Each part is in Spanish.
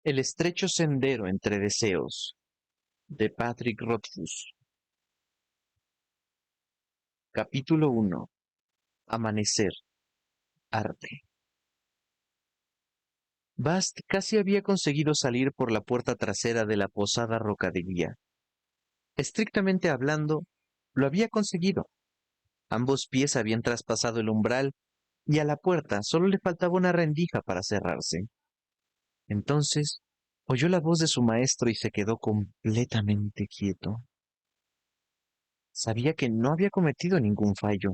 El estrecho sendero entre deseos, de Patrick Rothfuss. Capítulo 1. Amanecer. Arte. Bast casi había conseguido salir por la puerta trasera de la posada Rocadevía. Estrictamente hablando, lo había conseguido. Ambos pies habían traspasado el umbral y a la puerta solo le faltaba una rendija para cerrarse. Entonces, oyó la voz de su maestro y se quedó completamente quieto. Sabía que no había cometido ningún fallo.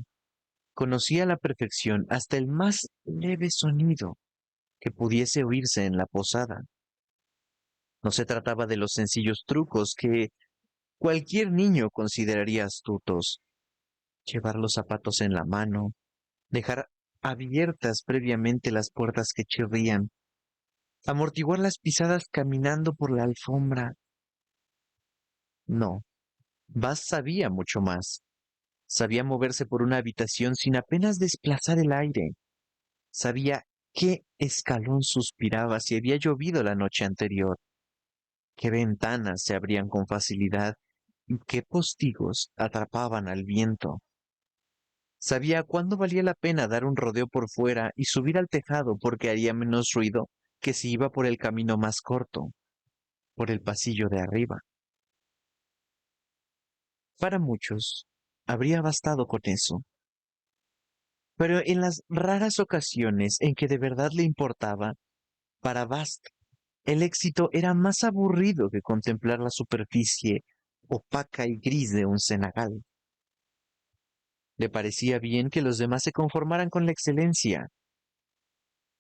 Conocía a la perfección hasta el más leve sonido que pudiese oírse en la posada. No se trataba de los sencillos trucos que cualquier niño consideraría astutos. Llevar los zapatos en la mano, dejar abiertas previamente las puertas que chirrían, amortiguar las pisadas caminando por la alfombra. No, Baz sabía mucho más. Sabía moverse por una habitación sin apenas desplazar el aire. Sabía qué escalón suspiraba si había llovido la noche anterior, qué ventanas se abrían con facilidad y qué postigos atrapaban al viento. Sabía cuándo valía la pena dar un rodeo por fuera y subir al tejado porque haría menos ruido que si iba por el camino más corto, por el pasillo de arriba. Para muchos, habría bastado con eso. Pero en las raras ocasiones en que de verdad le importaba, para Bast el éxito era más aburrido que contemplar la superficie opaca y gris de un cenagal. Le parecía bien que los demás se conformaran con la excelencia.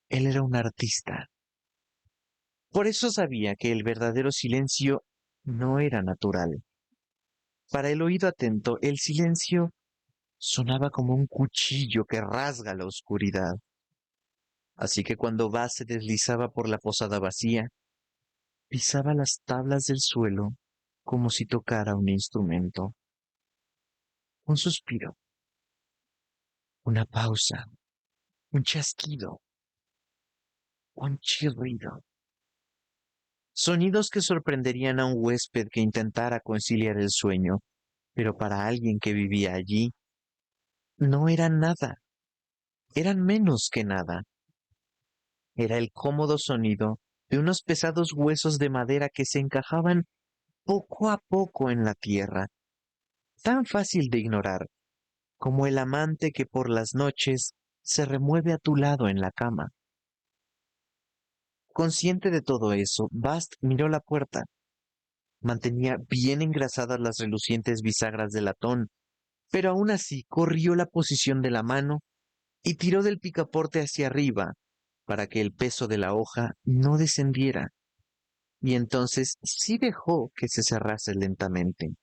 Él era un artista. Por eso sabía que el verdadero silencio no era natural. Para el oído atento, el silencio sonaba como un cuchillo que rasga la oscuridad. Así que cuando Baz se deslizaba por la posada vacía, pisaba las tablas del suelo como si tocara un instrumento. Un suspiro, una pausa, un chasquido, un chirrido. Sonidos que sorprenderían a un huésped que intentara conciliar el sueño, pero para alguien que vivía allí, no eran nada, eran menos que nada. Era el cómodo sonido de unos pesados huesos de madera que se encajaban poco a poco en la tierra, tan fácil de ignorar como el amante que por las noches se remueve a tu lado en la cama. Consciente de todo eso, Bast miró la puerta. Mantenía bien engrasadas las relucientes bisagras de latón, pero aún así corrió la posición de la mano y tiró del picaporte hacia arriba para que el peso de la hoja no descendiera, y entonces sí dejó que se cerrase lentamente.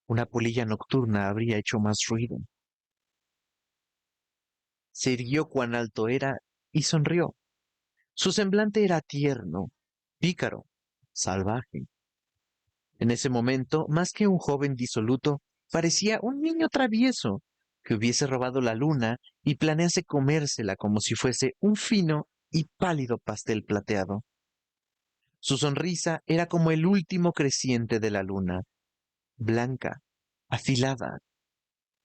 Una polilla nocturna habría hecho más ruido. Se irguió cuán alto era y sonrió. Su semblante era tierno, pícaro, salvaje. En ese momento, más que un joven disoluto, parecía un niño travieso que hubiese robado la luna y planease comérsela como si fuese un fino y pálido pastel plateado. Su sonrisa era como el último creciente de la luna, blanca, afilada,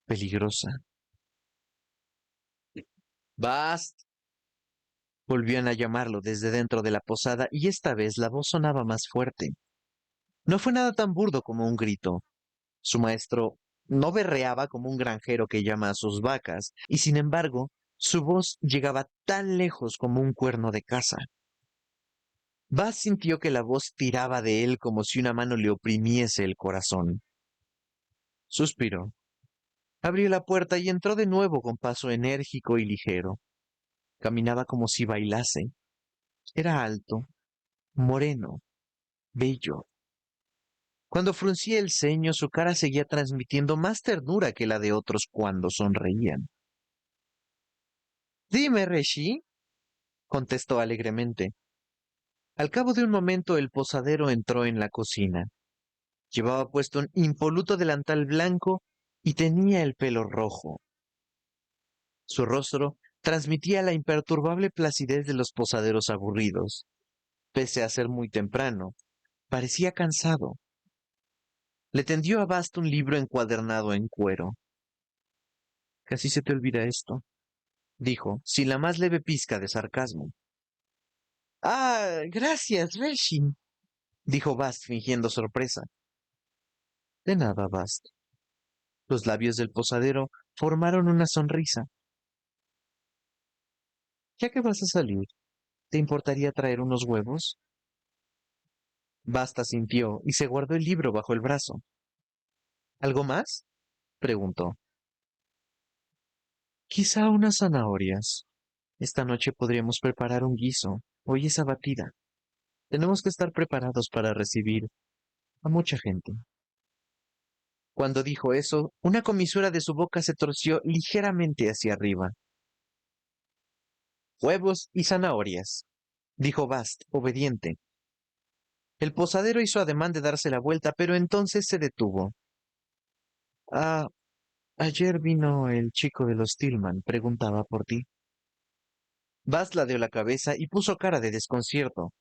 peligrosa. Bast. Volvían a llamarlo desde dentro de la posada y esta vez la voz sonaba más fuerte. No fue nada tan burdo como un grito. Su maestro no berreaba como un granjero que llama a sus vacas, y sin embargo, su voz llegaba tan lejos como un cuerno de caza. Baz sintió que la voz tiraba de él como si una mano le oprimiese el corazón. Suspiró, abrió la puerta y entró de nuevo con paso enérgico y ligero. Caminaba como si bailase. Era alto, moreno, bello. Cuando fruncía el ceño, su cara seguía transmitiendo más ternura que la de otros cuando sonreían. Dime, Reshi, contestó alegremente. Al cabo de un momento el posadero entró en la cocina. Llevaba puesto un impoluto delantal blanco y tenía el pelo rojo. Su rostro Transmitía la imperturbable placidez de los posaderos aburridos. Pese a ser muy temprano, parecía cansado. Le tendió a Bast un libro encuadernado en cuero. Casi se te olvida esto, dijo, sin la más leve pizca de sarcasmo. Ah, gracias, Reshin, dijo Bast fingiendo sorpresa. De nada, Bast. Los labios del posadero formaron una sonrisa. Ya que vas a salir, ¿te importaría traer unos huevos? Bast asintió y se guardó el libro bajo el brazo. ¿Algo más? Preguntó. Quizá unas zanahorias. Esta noche podríamos preparar un guiso. Hoy es abatida. Tenemos que estar preparados para recibir a mucha gente. Cuando dijo eso, una comisura de su boca se torció ligeramente hacia arriba. Huevos y zanahorias, dijo Bast, obediente. El posadero hizo ademán de darse la vuelta, pero entonces se detuvo. Ah, ayer vino el chico de los Tillman, preguntaba por ti. Bast ladeó la cabeza y puso cara de desconcierto.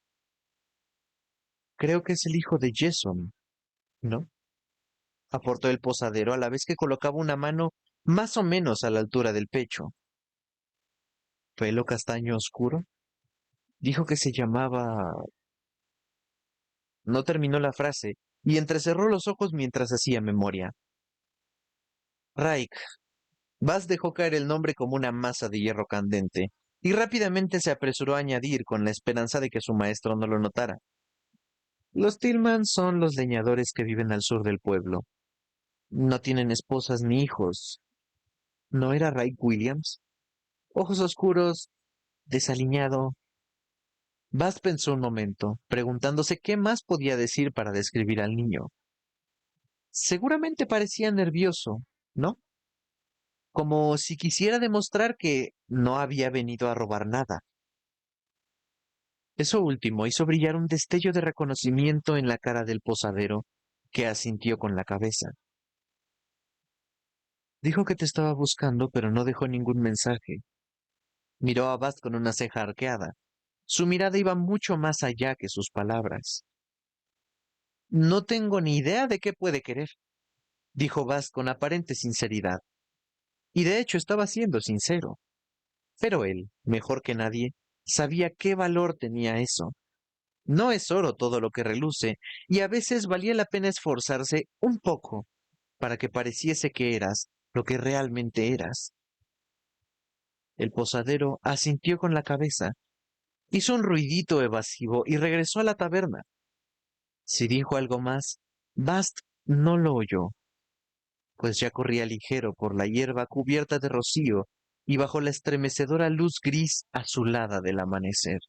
Creo que es el hijo de Jason, ¿no? Aportó el posadero a la vez que colocaba una mano más o menos a la altura del pecho. ¿Pelo castaño oscuro? Dijo que se llamaba... No terminó la frase y entrecerró los ojos mientras hacía memoria. Raik. Bast dejó caer el nombre como una masa de hierro candente y rápidamente se apresuró a añadir con la esperanza de que su maestro no lo notara. Los Tillman son los leñadores que viven al sur del pueblo. No tienen esposas ni hijos. ¿No era Raik Williams? Ojos oscuros, desaliñado. Bast pensó un momento, preguntándose qué más podía decir para describir al niño. Seguramente parecía nervioso, ¿no? Como si quisiera demostrar que no había venido a robar nada. Eso último hizo brillar un destello de reconocimiento en la cara del posadero, que asintió con la cabeza. Dijo que te estaba buscando, pero no dejó ningún mensaje. Miró a Bast con una ceja arqueada. Su mirada iba mucho más allá que sus palabras. No tengo ni idea de qué puede querer, dijo Bast con aparente sinceridad. Y de hecho estaba siendo sincero. Pero él, mejor que nadie, sabía qué valor tenía eso. No es oro todo lo que reluce, y a veces valía la pena esforzarse un poco para que pareciese que eras lo que realmente eras. El posadero asintió con la cabeza, hizo un ruidito evasivo y regresó a la taberna. Si dijo algo más, Bast no lo oyó, pues ya corría ligero por la hierba cubierta de rocío y bajo la estremecedora luz gris azulada del amanecer.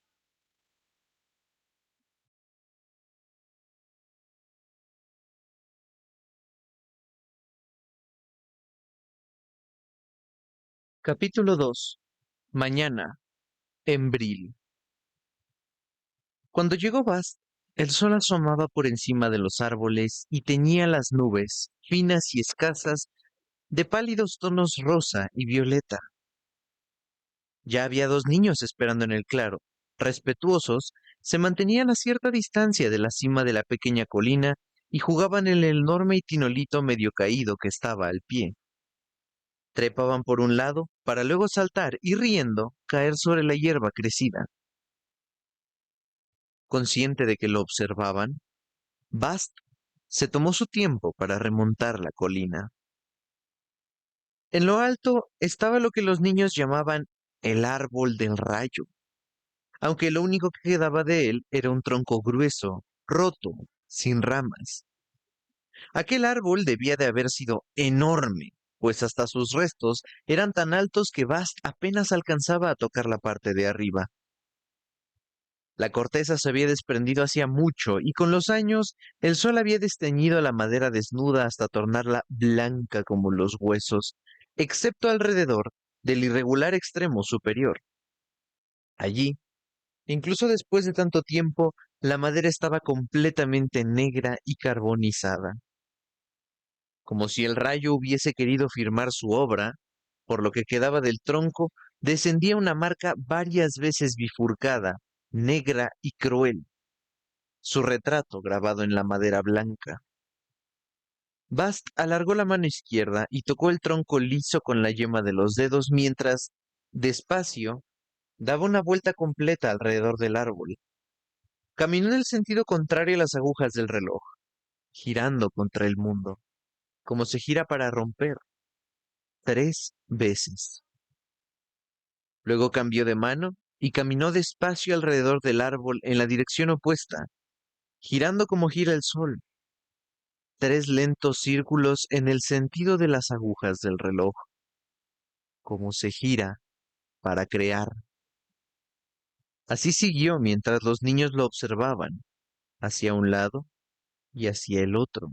Capítulo 2. Mañana, en Bril. Cuando llegó Bast, el sol asomaba por encima de los árboles y teñía las nubes, finas y escasas, de pálidos tonos rosa y violeta. Ya había dos niños esperando en el claro. Respetuosos, se mantenían a cierta distancia de la cima de la pequeña colina y jugaban en el enorme tinolito medio caído que estaba al pie. Trepaban por un lado para luego saltar y riendo caer sobre la hierba crecida. Consciente de que lo observaban, Bast se tomó su tiempo para remontar la colina. En lo alto estaba lo que los niños llamaban el árbol del rayo, aunque lo único que quedaba de él era un tronco grueso, roto, sin ramas. Aquel árbol debía de haber sido enorme, pues hasta sus restos eran tan altos que Bast apenas alcanzaba a tocar la parte de arriba. La corteza se había desprendido hacía mucho y con los años el sol había desteñido la madera desnuda hasta tornarla blanca como los huesos, excepto alrededor del irregular extremo superior. Allí, incluso después de tanto tiempo, la madera estaba completamente negra y carbonizada, como si el rayo hubiese querido firmar su obra, por lo que quedaba del tronco descendía una marca varias veces bifurcada, negra y cruel, su retrato grabado en la madera blanca. Bast alargó la mano izquierda y tocó el tronco liso con la yema de los dedos mientras, despacio, daba una vuelta completa alrededor del árbol. Caminó en el sentido contrario a las agujas del reloj, girando contra el mundo, como se gira para romper, 3 veces. Luego cambió de mano y caminó despacio alrededor del árbol en la dirección opuesta, girando como gira el sol, 3 lentos círculos en el sentido de las agujas del reloj, como se gira para crear. Así siguió mientras los niños lo observaban, hacia un lado y hacia el otro,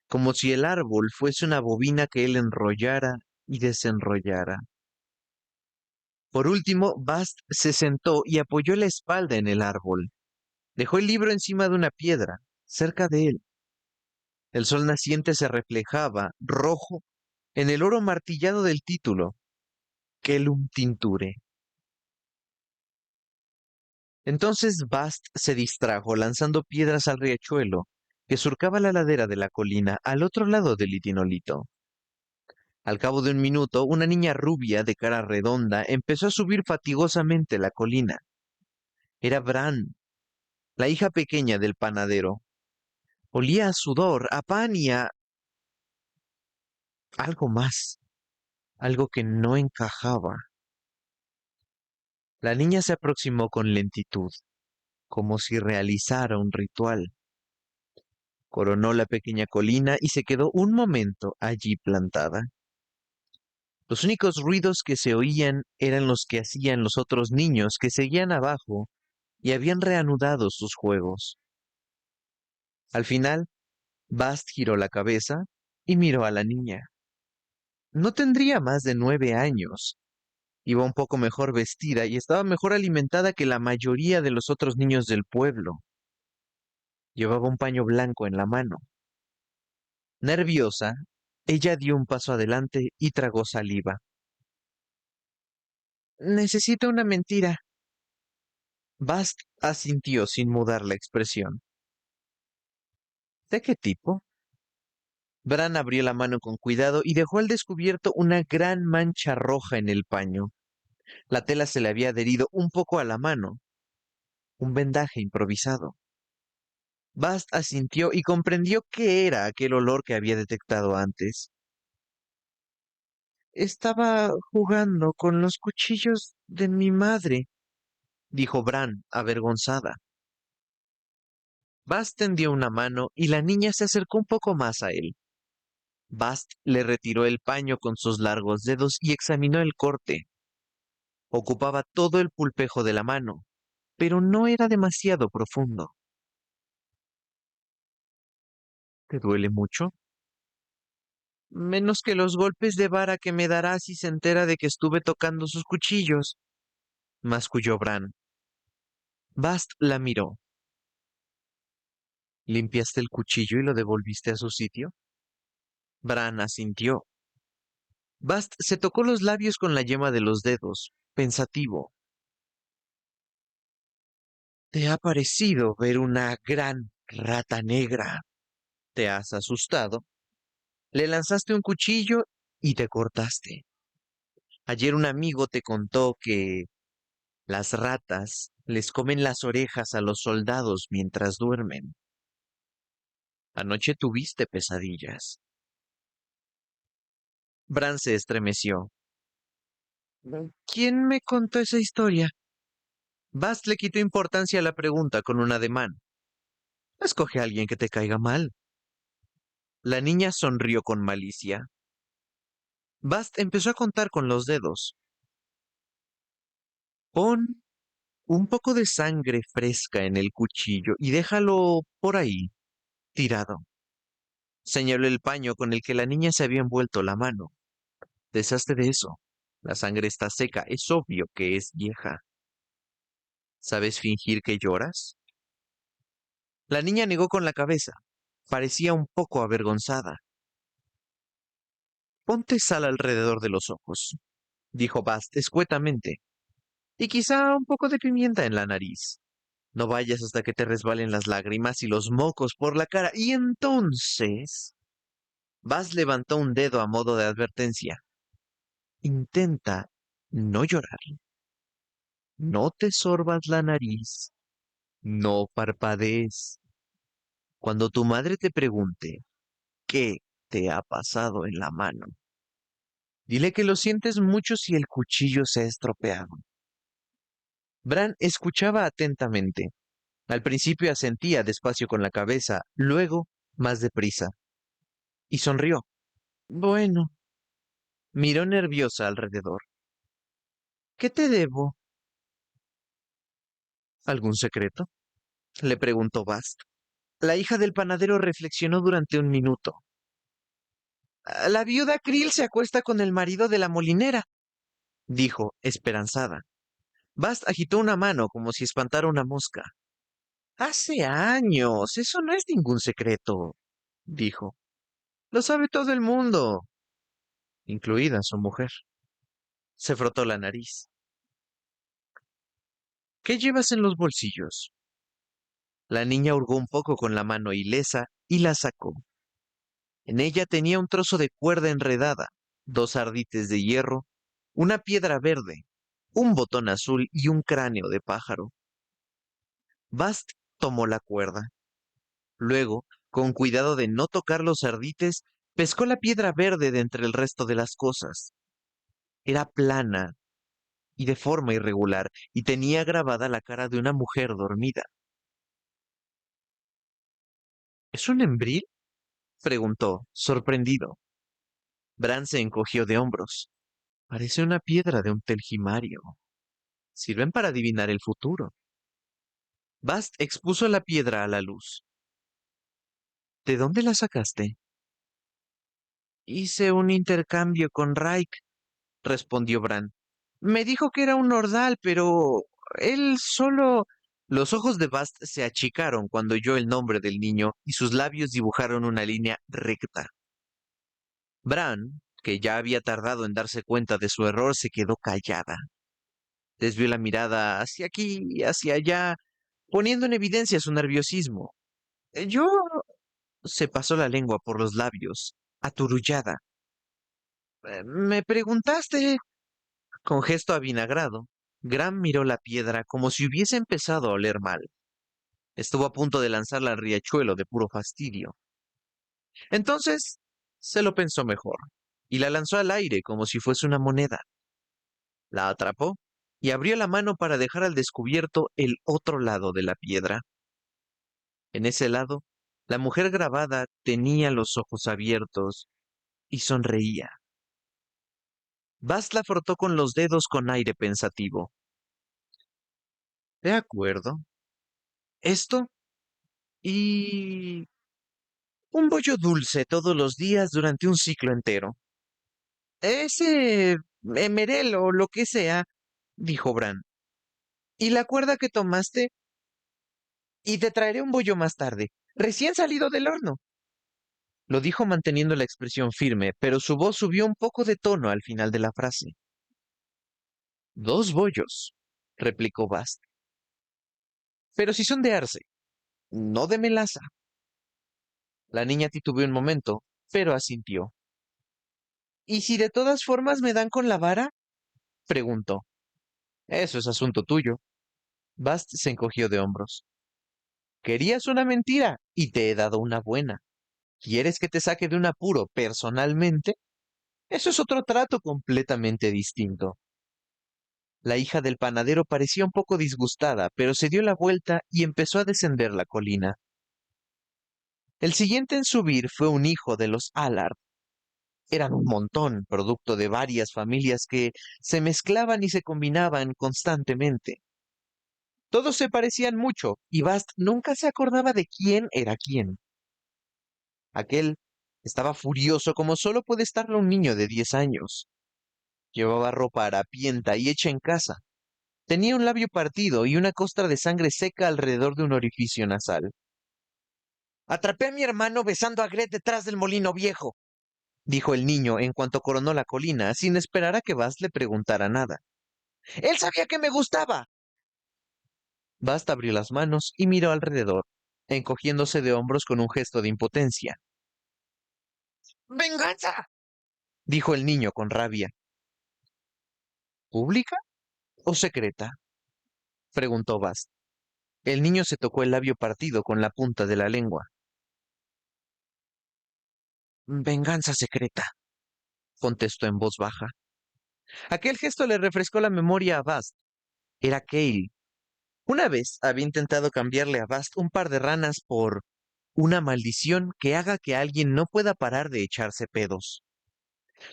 como si el árbol fuese una bobina que él enrollara y desenrollara. Por último, Bast se sentó y apoyó la espalda en el árbol. Dejó el libro encima de una piedra, cerca de él. El sol naciente se reflejaba, rojo, en el oro martillado del título, Kellum Tincture. Entonces Bast se distrajo lanzando piedras al riachuelo, que surcaba la ladera de la colina al otro lado del litinolito. Al cabo de un minuto, una niña rubia de cara redonda empezó a subir fatigosamente la colina. Era Bran, la hija pequeña del panadero. Olía a sudor, a pan y a algo más, algo que no encajaba. La niña se aproximó con lentitud, como si realizara un ritual. Coronó la pequeña colina y se quedó un momento allí plantada. Los únicos ruidos que se oían eran los que hacían los otros niños que seguían abajo y habían reanudado sus juegos. Al final, Bast giró la cabeza y miró a la niña. No tendría más de 9 años. Iba un poco mejor vestida y estaba mejor alimentada que la mayoría de los otros niños del pueblo. Llevaba un paño blanco en la mano. Nerviosa, ella dio un paso adelante y tragó saliva. Necesito una mentira. Bast asintió sin mudar la expresión. ¿De qué tipo? Bran abrió la mano con cuidado y dejó al descubierto una gran mancha roja en el paño. La tela se le había adherido un poco a la mano. Un vendaje improvisado. Bast asintió y comprendió qué era aquel olor que había detectado antes. Estaba jugando con los cuchillos de mi madre, dijo Bran, avergonzada. Bast tendió una mano y la niña se acercó un poco más a él. Bast le retiró el paño con sus largos dedos y examinó el corte. Ocupaba todo el pulpejo de la mano, pero no era demasiado profundo. ¿Te duele mucho? Menos que los golpes de vara que me dará si se entera de que estuve tocando sus cuchillos, masculló Bran. Bast la miró. ¿Limpiaste el cuchillo y lo devolviste a su sitio? Bran asintió. Bast se tocó los labios con la yema de los dedos, pensativo. ¿Te ha parecido ver una gran rata negra? ¿Te has asustado? Le lanzaste un cuchillo y te cortaste. Ayer un amigo te contó que las ratas les comen las orejas a los soldados mientras duermen. Anoche tuviste pesadillas. Bran se estremeció. ¿Quién me contó esa historia? Bast le quitó importancia a la pregunta con un ademán. Escoge a alguien que te caiga mal. La niña sonrió con malicia. Bast empezó a contar con los dedos. Pon un poco de sangre fresca en el cuchillo y déjalo por ahí, tirado. Señaló el paño con el que la niña se había envuelto la mano. Deshazte de eso. La sangre está seca, es obvio que es vieja. ¿Sabes fingir que lloras? La niña negó con la cabeza. Parecía un poco avergonzada. Ponte sal alrededor de los ojos. dijo Bast escuetamente, y quizá un poco de pimienta en la nariz. No vayas hasta que te resbalen las lágrimas y los mocos por la cara. Y entonces... Bast levantó un dedo a modo de advertencia. Intenta no llorar. No te sorbas la nariz. No parpadees. Cuando tu madre te pregunte qué te ha pasado en la mano, dile que lo sientes mucho si el cuchillo se ha estropeado. Bran escuchaba atentamente. Al principio asentía despacio con la cabeza, luego más deprisa, y sonrió. Bueno, miró nerviosa alrededor. ¿Qué te debo? ¿Algún secreto? Le preguntó Bast. La hija del panadero reflexionó durante un minuto. La viuda Krill se acuesta con el marido de la molinera, dijo, esperanzada. Bast agitó una mano como si espantara una mosca. Hace años, eso no es ningún secreto, dijo. Lo sabe todo el mundo, incluida su mujer. Se frotó la nariz. ¿Qué llevas en los bolsillos? La niña hurgó un poco con la mano ilesa y la sacó. En ella tenía un trozo de cuerda enredada, dos ardites de hierro, una piedra verde, un botón azul y un cráneo de pájaro. Bast tomó la cuerda. Luego, con cuidado de no tocar los ardites, pescó la piedra verde de entre el resto de las cosas. Era plana y de forma irregular, y tenía grabada la cara de una mujer dormida. ¿Es un embril? Preguntó, sorprendido. Bran se encogió de hombros. Parece una piedra de un telgimario. Sirven para adivinar el futuro. Bast expuso la piedra a la luz. ¿De dónde la sacaste? Hice un intercambio con Raik, respondió Bran. Me dijo que era un nordal, pero él solo... Los ojos de Bast se achicaron cuando oyó el nombre del niño y sus labios dibujaron una línea recta. Bran, que ya había tardado en darse cuenta de su error, se quedó callada. Desvió la mirada hacia aquí y hacia allá, poniendo en evidencia su nerviosismo. Yo... Se pasó la lengua por los labios, aturullada. Me preguntaste... Con gesto avinagrado, Gram miró la piedra como si hubiese empezado a oler mal. Estuvo a punto de lanzarla al riachuelo de puro fastidio. Entonces, se lo pensó mejor, y la lanzó al aire como si fuese una moneda. La atrapó y abrió la mano para dejar al descubierto el otro lado de la piedra. En ese lado, la mujer grabada tenía los ojos abiertos y sonreía. Bast la frotó con los dedos con aire pensativo. De acuerdo. Esto y un bollo dulce todos los días durante un ciclo entero. Ese emerel o lo que sea, dijo Bran. ¿Y la cuerda que tomaste? Y te traeré un bollo más tarde, recién salido del horno. Lo dijo manteniendo la expresión firme, pero su voz subió un poco de tono al final de la frase. Dos bollos, replicó Bast. Pero si son de arce, no de melaza. La niña titubeó un momento, pero asintió. ¿Y si de todas formas me dan con la vara? Preguntó. Eso es asunto tuyo. Bast se encogió de hombros. Querías una mentira y te he dado una buena. ¿Quieres que te saque de un apuro personalmente? Eso es otro trato completamente distinto. La hija del panadero parecía un poco disgustada, pero se dio la vuelta y empezó a descender la colina. El siguiente en subir fue un hijo de los Allard. Eran un montón, producto de varias familias que se mezclaban y se combinaban constantemente. Todos se parecían mucho, y Bast nunca se acordaba de quién era quién. Aquel estaba furioso como solo puede estarlo un niño de 10 años. Llevaba ropa harapienta y hecha en casa. Tenía un labio partido y una costra de sangre seca alrededor de un orificio nasal. Atrapé a mi hermano besando a Gret detrás del molino viejo, dijo el niño en cuanto coronó la colina, sin esperar a que Bast le preguntara nada. ¡Él sabía que me gustaba! Bast abrió las manos y miró alrededor, encogiéndose de hombros con un gesto de impotencia. ¡Venganza! Dijo el niño con rabia. ¿Pública o secreta? Preguntó Bast. El niño se tocó el labio partido con la punta de la lengua. Venganza secreta, contestó en voz baja. Aquel gesto le refrescó la memoria a Bast. Era Cale. Una vez había intentado cambiarle a Bast un par de ranas por una maldición que haga que alguien no pueda parar de echarse pedos.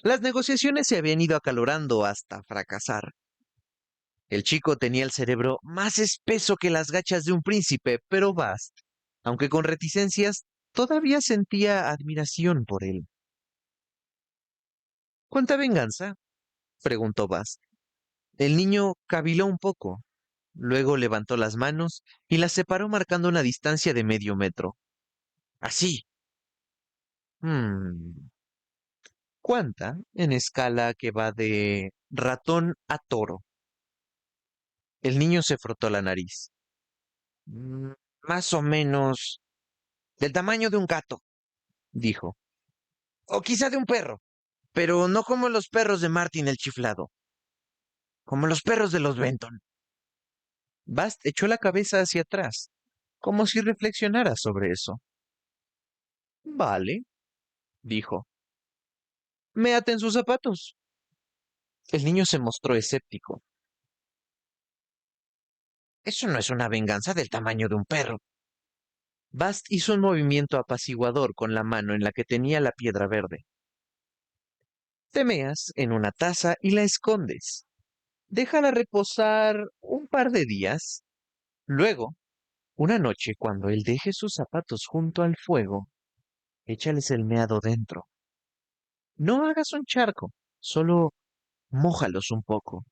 Las negociaciones se habían ido acalorando hasta fracasar. El chico tenía el cerebro más espeso que las gachas de un príncipe, pero Bast, aunque con reticencias, todavía sentía admiración por él. ¿Cuánta venganza? Preguntó Bast. El niño caviló un poco, luego levantó las manos y las separó marcando una distancia de medio metro. Así. Hmm. ¿Cuánta en escala que va de ratón a toro? El niño se frotó la nariz. "Mm, Más o menos del tamaño de un gato", dijo. O quizá de un perro, pero no como los perros de Martin el chiflado, como los perros de los Benton. Bast echó la cabeza hacia atrás, como si reflexionara sobre eso. Vale, dijo. Me aten sus zapatos. El niño se mostró escéptico. Eso no es una venganza del tamaño de un perro. Bast hizo un movimiento apaciguador con la mano en la que tenía la piedra verde. Te meas en una taza y la escondes. Déjala reposar un par de días. Luego, una noche, cuando él deje sus zapatos junto al fuego, échales el meado dentro. No hagas un charco, solo mójalos un poco.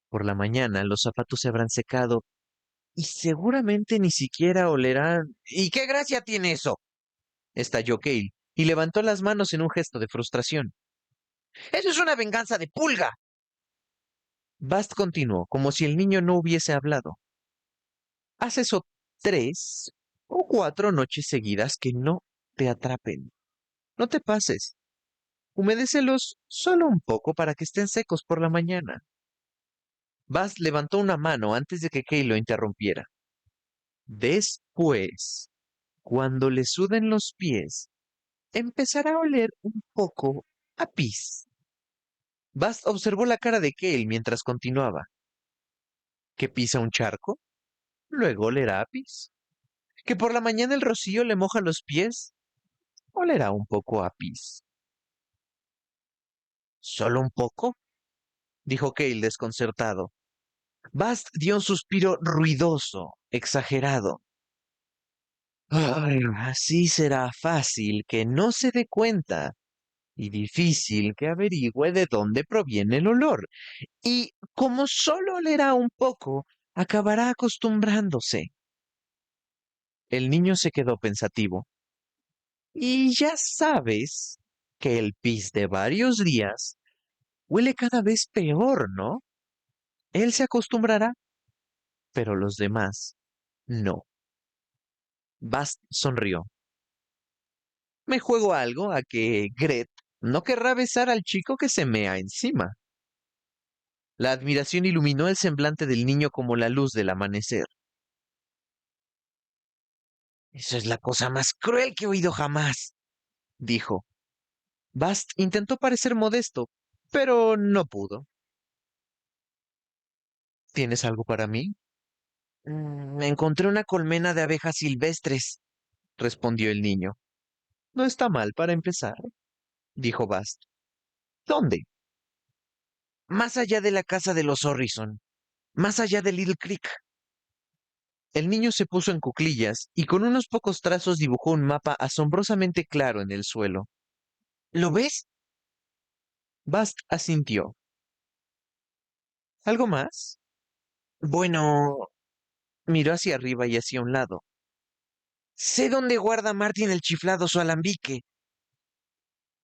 Por la mañana los zapatos se habrán secado y seguramente ni siquiera olerán. ¿Y qué gracia tiene eso? Estalló Cale y levantó las manos en un gesto de frustración. ¡Eso es una venganza de pulga! Bast continuó, como si el niño no hubiese hablado. Haz eso 3 o 4 noches seguidas que no te atrapen. No te pases. Humedécelos solo un poco para que estén secos por la mañana. Bast levantó una mano antes de que Kay lo interrumpiera. Después, cuando le suden los pies, empezará a oler un poco a pis. Bast observó la cara de Kale mientras continuaba. ¿Que pisa un charco? Luego olerá a pis. ¿Que por la mañana el rocío le moja los pies? Olerá un poco a pis. ¿Solo un poco? Dijo Cale desconcertado. Bast dio un suspiro ruidoso, exagerado. Ay, así será fácil que no se dé cuenta y difícil que averigüe de dónde proviene el olor. Y como solo olerá un poco, acabará acostumbrándose. El niño se quedó pensativo. Y ya sabes que el pis de varios días huele cada vez peor, ¿no? Él se acostumbrará, pero los demás no. Bast sonrió. Me juego algo a que Gret no querrá besar al chico que se mea encima. La admiración iluminó el semblante del niño como la luz del amanecer. Eso es la cosa más cruel que he oído jamás, dijo. Bast intentó parecer modesto, pero no pudo. ¿Tienes algo para mí? Encontré una colmena de abejas silvestres, respondió el niño. No está mal para empezar, dijo Bast. ¿Dónde? Más allá de la casa de los Orrison, más allá de Little Creek. El niño se puso en cuclillas y con unos pocos trazos dibujó un mapa asombrosamente claro en el suelo. ¿Lo ves? Bast asintió. ¿Algo más? Bueno, miró hacia arriba y hacia un lado. Sé dónde guarda Martin el chiflado su alambique.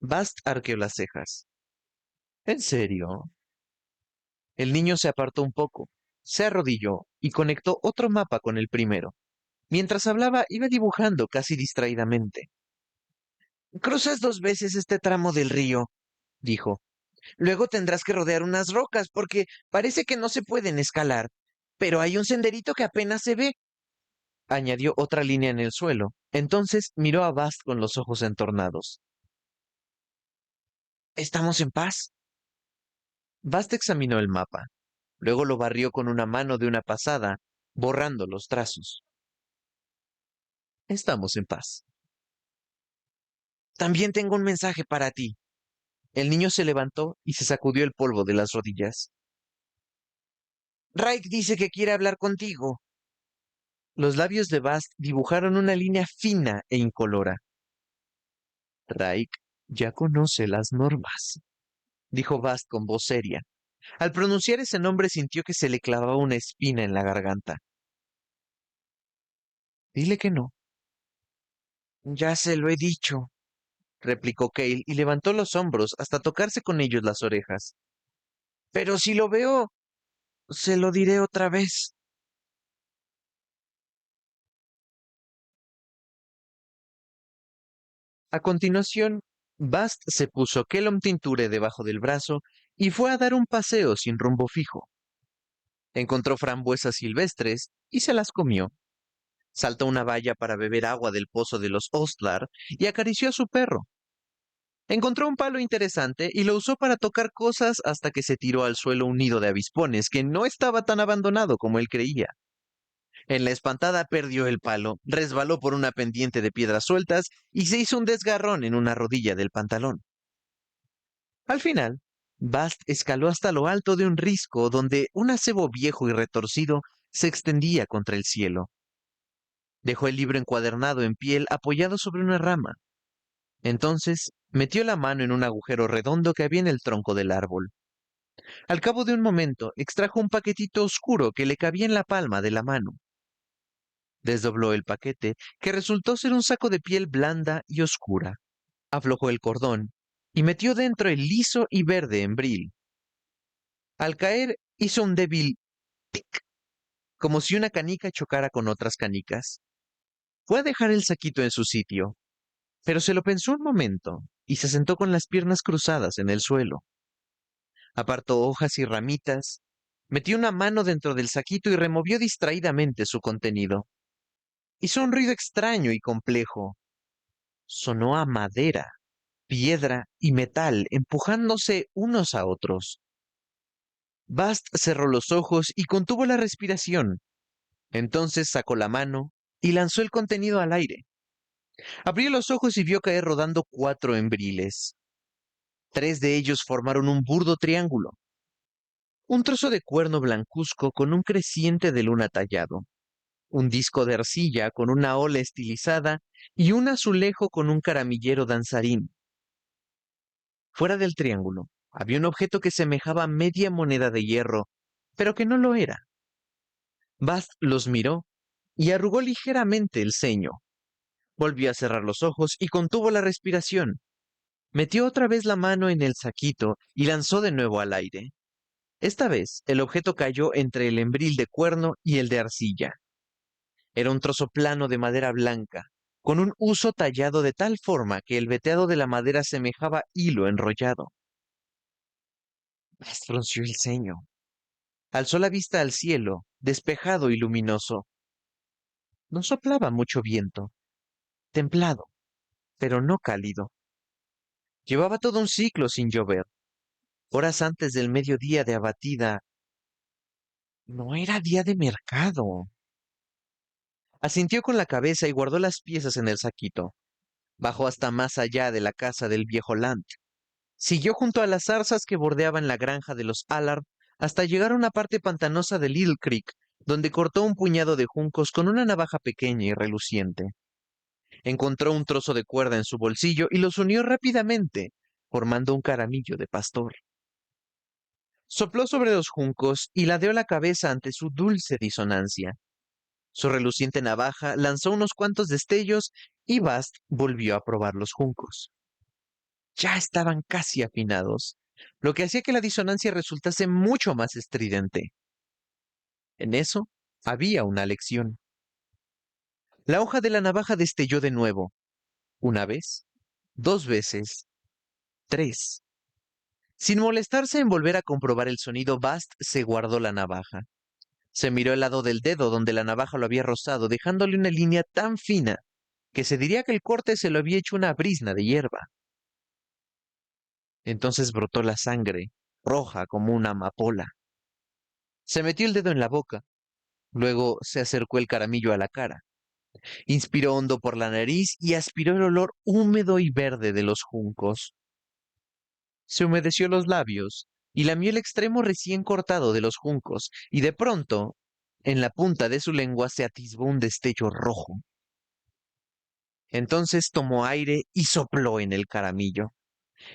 Bast arqueó las cejas. ¿En serio? El niño se apartó un poco, se arrodilló y conectó otro mapa con el primero. Mientras hablaba, iba dibujando casi distraídamente. Cruzas 2 veces este tramo del río, dijo. Luego tendrás que rodear unas rocas porque parece que no se pueden escalar. Pero hay un senderito que apenas se ve. Añadió otra línea en el suelo. Entonces miró a Bast con los ojos entornados. ¿Estamos en paz? Bast examinó el mapa. Luego lo barrió con una mano de una pasada, borrando los trazos. Estamos en paz. También tengo un mensaje para ti. El niño se levantó y se sacudió el polvo de las rodillas. Raik dice que quiere hablar contigo. Los labios de Bast dibujaron una línea fina e incolora. Raik ya conoce las normas, dijo Bast con voz seria. Al pronunciar ese nombre sintió que se le clavaba una espina en la garganta. Dile que no. Ya se lo he dicho, replicó Cale y levantó los hombros hasta tocarse con ellos las orejas. Pero si lo veo, se lo diré otra vez. A continuación, Bast se puso Kelom Tinture debajo del brazo y fue a dar un paseo sin rumbo fijo. Encontró frambuesas silvestres y se las comió. Saltó una valla para beber agua del pozo de los Ostlar y acarició a su perro. Encontró un palo interesante y lo usó para tocar cosas hasta que se tiró al suelo un nido de avispones que no estaba tan abandonado como él creía. En la espantada perdió el palo, resbaló por una pendiente de piedras sueltas y se hizo un desgarrón en una rodilla del pantalón. Al final, Bast escaló hasta lo alto de un risco donde un acebo viejo y retorcido se extendía contra el cielo. Dejó el libro encuadernado en piel apoyado sobre una rama. Entonces metió la mano en un agujero redondo que había en el tronco del árbol. Al cabo de un momento extrajo un paquetito oscuro que le cabía en la palma de la mano. Desdobló el paquete, que resultó ser un saco de piel blanda y oscura. Aflojó el cordón y metió dentro el liso y verde embril. Al caer hizo un débil tic, como si una canica chocara con otras canicas. Fue a dejar el saquito en su sitio, pero se lo pensó un momento y se sentó con las piernas cruzadas en el suelo. Apartó hojas y ramitas, metió una mano dentro del saquito y removió distraídamente su contenido. Hizo un ruido extraño y complejo. Sonó a madera, piedra y metal empujándose unos a otros. Bast cerró los ojos y contuvo la respiración. Entonces sacó la mano y lanzó el contenido al aire. Abrió los ojos y vio caer rodando 4 embriles. 3 de ellos formaron un burdo triángulo. Un trozo de cuerno blancuzco con un creciente de luna tallado, un disco de arcilla con una ola estilizada y un azulejo con un caramillero danzarín. Fuera del triángulo había un objeto que semejaba media moneda de hierro, pero que no lo era. Bast los miró y arrugó ligeramente el ceño. Volvió a cerrar los ojos y contuvo la respiración. Metió otra vez la mano en el saquito y lanzó de nuevo al aire. Esta vez el objeto cayó entre el embril de cuerno y el de arcilla. Era un trozo plano de madera blanca, con un huso tallado de tal forma que el veteado de la madera semejaba hilo enrollado. Bast frunció el ceño. Alzó la vista al cielo, despejado y luminoso. No soplaba mucho viento, templado, pero no cálido. Llevaba todo un ciclo sin llover. Horas antes del mediodía de abatida, no era día de mercado. Asintió con la cabeza y guardó las piezas en el saquito. Bajó hasta más allá de la casa del viejo Lant. Siguió junto a las zarzas que bordeaban la granja de los Allard hasta llegar a una parte pantanosa de Little Creek, donde cortó un puñado de juncos con una navaja pequeña y reluciente. Encontró un trozo de cuerda en su bolsillo y los unió rápidamente, formando un caramillo de pastor. Sopló sobre los juncos y ladeó la cabeza ante su dulce disonancia. Su reluciente navaja lanzó unos cuantos destellos y Bast volvió a probar los juncos. ya estaban casi afinados, lo que hacía que la disonancia resultase mucho más estridente. En eso había una lección. La hoja de la navaja destelló de nuevo, una vez, dos veces, tres. Sin molestarse en volver a comprobar el sonido, Bast se guardó la navaja. Se miró el lado del dedo donde la navaja lo había rozado, dejándole una línea tan fina que se diría que el corte se lo había hecho una brizna de hierba. Entonces brotó la sangre, roja como una amapola. Se metió el dedo en la boca, luego se acercó el caramillo a la cara. Inspiró hondo por la nariz y aspiró el olor húmedo y verde de los juncos. Se humedeció los labios y lamió el extremo recién cortado de los juncos, y de pronto, en la punta de su lengua se atisbó un destello rojo. Entonces tomó aire y sopló en el caramillo.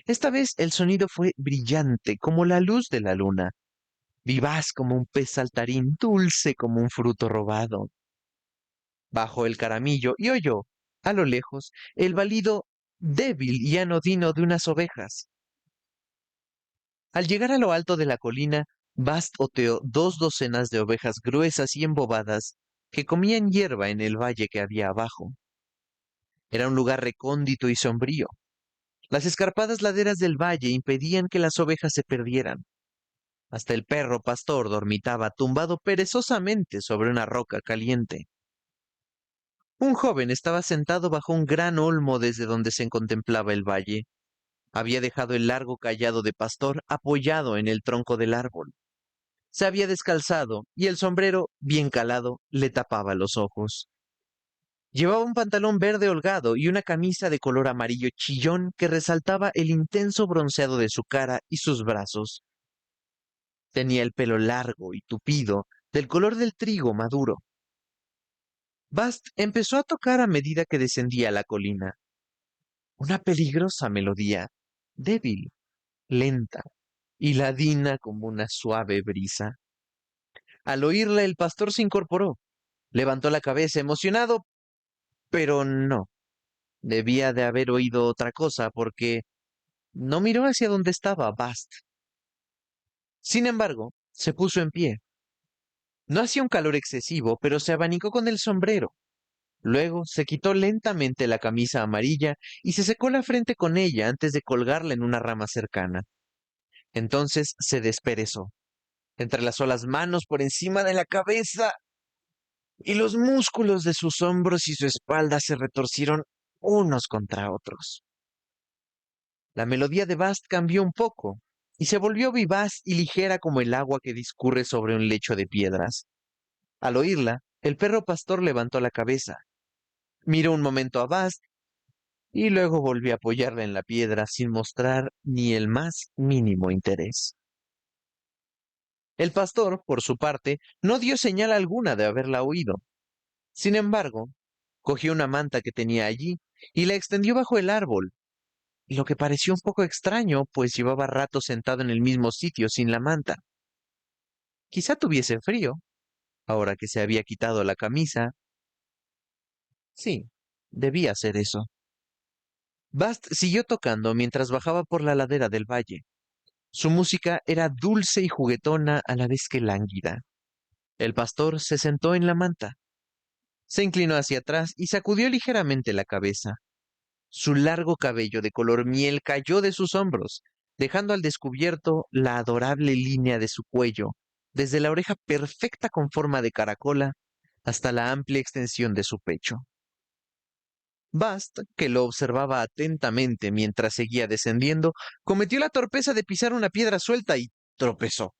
Esta vez el sonido fue brillante como la luz de la luna, vivaz como un pez saltarín, dulce como un fruto robado. Bajó el caramillo y oyó, a lo lejos, el balido débil y anodino de unas ovejas. Al llegar a lo alto de la colina, Bast oteó 2 docenas de ovejas gruesas y embobadas que comían hierba en el valle que había abajo. Era un lugar recóndito y sombrío. Las escarpadas laderas del valle impedían que las ovejas se perdieran. Hasta el perro pastor dormitaba tumbado perezosamente sobre una roca caliente. Un joven estaba sentado bajo un gran olmo desde donde se contemplaba el valle. Había dejado el largo cayado de pastor apoyado en el tronco del árbol. Se había descalzado y el sombrero, bien calado, le tapaba los ojos. Llevaba un pantalón verde holgado y una camisa de color amarillo chillón que resaltaba el intenso bronceado de su cara y sus brazos. Tenía el pelo largo y tupido, del color del trigo maduro. Bast empezó a tocar a medida que descendía la colina. Una peligrosa melodía, débil, lenta y ladina como una suave brisa. Al oírla, el pastor se incorporó, levantó la cabeza emocionado, pero no. Debía de haber oído otra cosa porque no miró hacia donde estaba Bast. Sin embargo, se puso en pie. No hacía un calor excesivo, pero se abanicó con el sombrero. Luego se quitó lentamente la camisa amarilla y se secó la frente con ella antes de colgarla en una rama cercana. Entonces se desperezó. Entrelazó las manos por encima de la cabeza y los músculos de sus hombros y su espalda se retorcieron unos contra otros. La melodía de Bast cambió un poco y se volvió vivaz y ligera como el agua que discurre sobre un lecho de piedras. Al oírla, el perro pastor levantó la cabeza, miró un momento a Bast y luego volvió a apoyarla en la piedra sin mostrar ni el más mínimo interés. El pastor, por su parte, no dio señal alguna de haberla oído. Sin embargo, cogió una manta que tenía allí y la extendió bajo el árbol, lo que pareció un poco extraño, pues llevaba rato sentado en el mismo sitio sin la manta. Quizá tuviese frío, ahora que se había quitado la camisa. Sí, debía ser eso. Bast siguió tocando mientras bajaba por la ladera del valle. Su música era dulce y juguetona a la vez que lánguida. El pastor se sentó en la manta, se inclinó hacia atrás y sacudió ligeramente la cabeza. Su largo cabello de color miel cayó de sus hombros, dejando al descubierto la adorable línea de su cuello, desde la oreja perfecta con forma de caracola hasta la amplia extensión de su pecho. Bast, que lo observaba atentamente mientras seguía descendiendo, cometió la torpeza de pisar una piedra suelta y tropezó.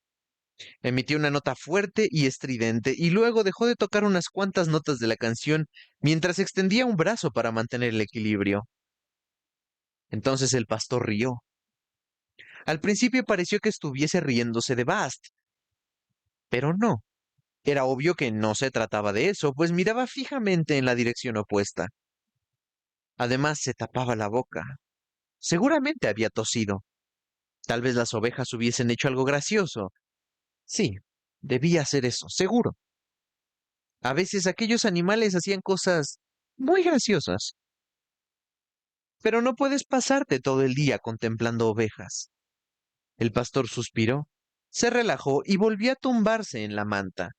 Emitió una nota fuerte y estridente y luego dejó de tocar unas cuantas notas de la canción mientras extendía un brazo para mantener el equilibrio. Entonces el pastor rió. Al principio pareció que estuviese riéndose de Bast, pero no. Era obvio que no se trataba de eso, pues miraba fijamente en la dirección opuesta. Además se tapaba la boca. Seguramente había tosido. Tal vez las ovejas hubiesen hecho algo gracioso. Sí, debía ser eso, seguro. A veces aquellos animales hacían cosas muy graciosas. pero no puedes pasarte todo el día contemplando ovejas. El pastor suspiró, se relajó y volvió a tumbarse en la manta.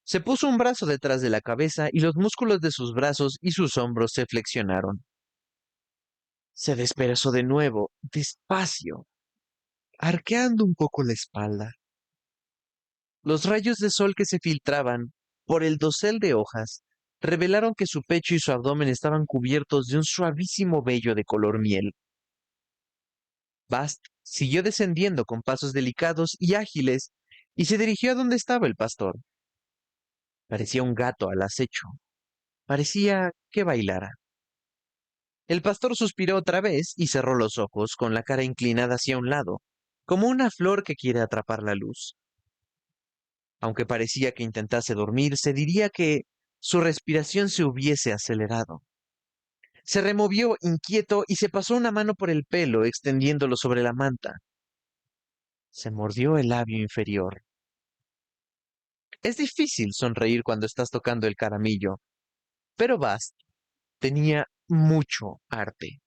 Se puso un brazo detrás de la cabeza y los músculos de sus brazos y sus hombros se flexionaron. Se desperezó de nuevo, despacio, arqueando un poco la espalda. Los rayos de sol que se filtraban por el dosel de hojas revelaron que su pecho y su abdomen estaban cubiertos de un suavísimo vello de color miel. Bast siguió descendiendo con pasos delicados y ágiles y se dirigió a donde estaba el pastor. Parecía un gato al acecho. Parecía que bailara. El pastor suspiró otra vez y cerró los ojos con la cara inclinada hacia un lado, como una flor que quiere atrapar la luz. Aunque parecía que intentase dormir, se diría que su respiración se hubiese acelerado. Se removió inquieto y se pasó una mano por el pelo, extendiéndolo sobre la manta. Se mordió el labio inferior. Es difícil sonreír cuando estás tocando el caramillo, pero Bast tenía mucho arte.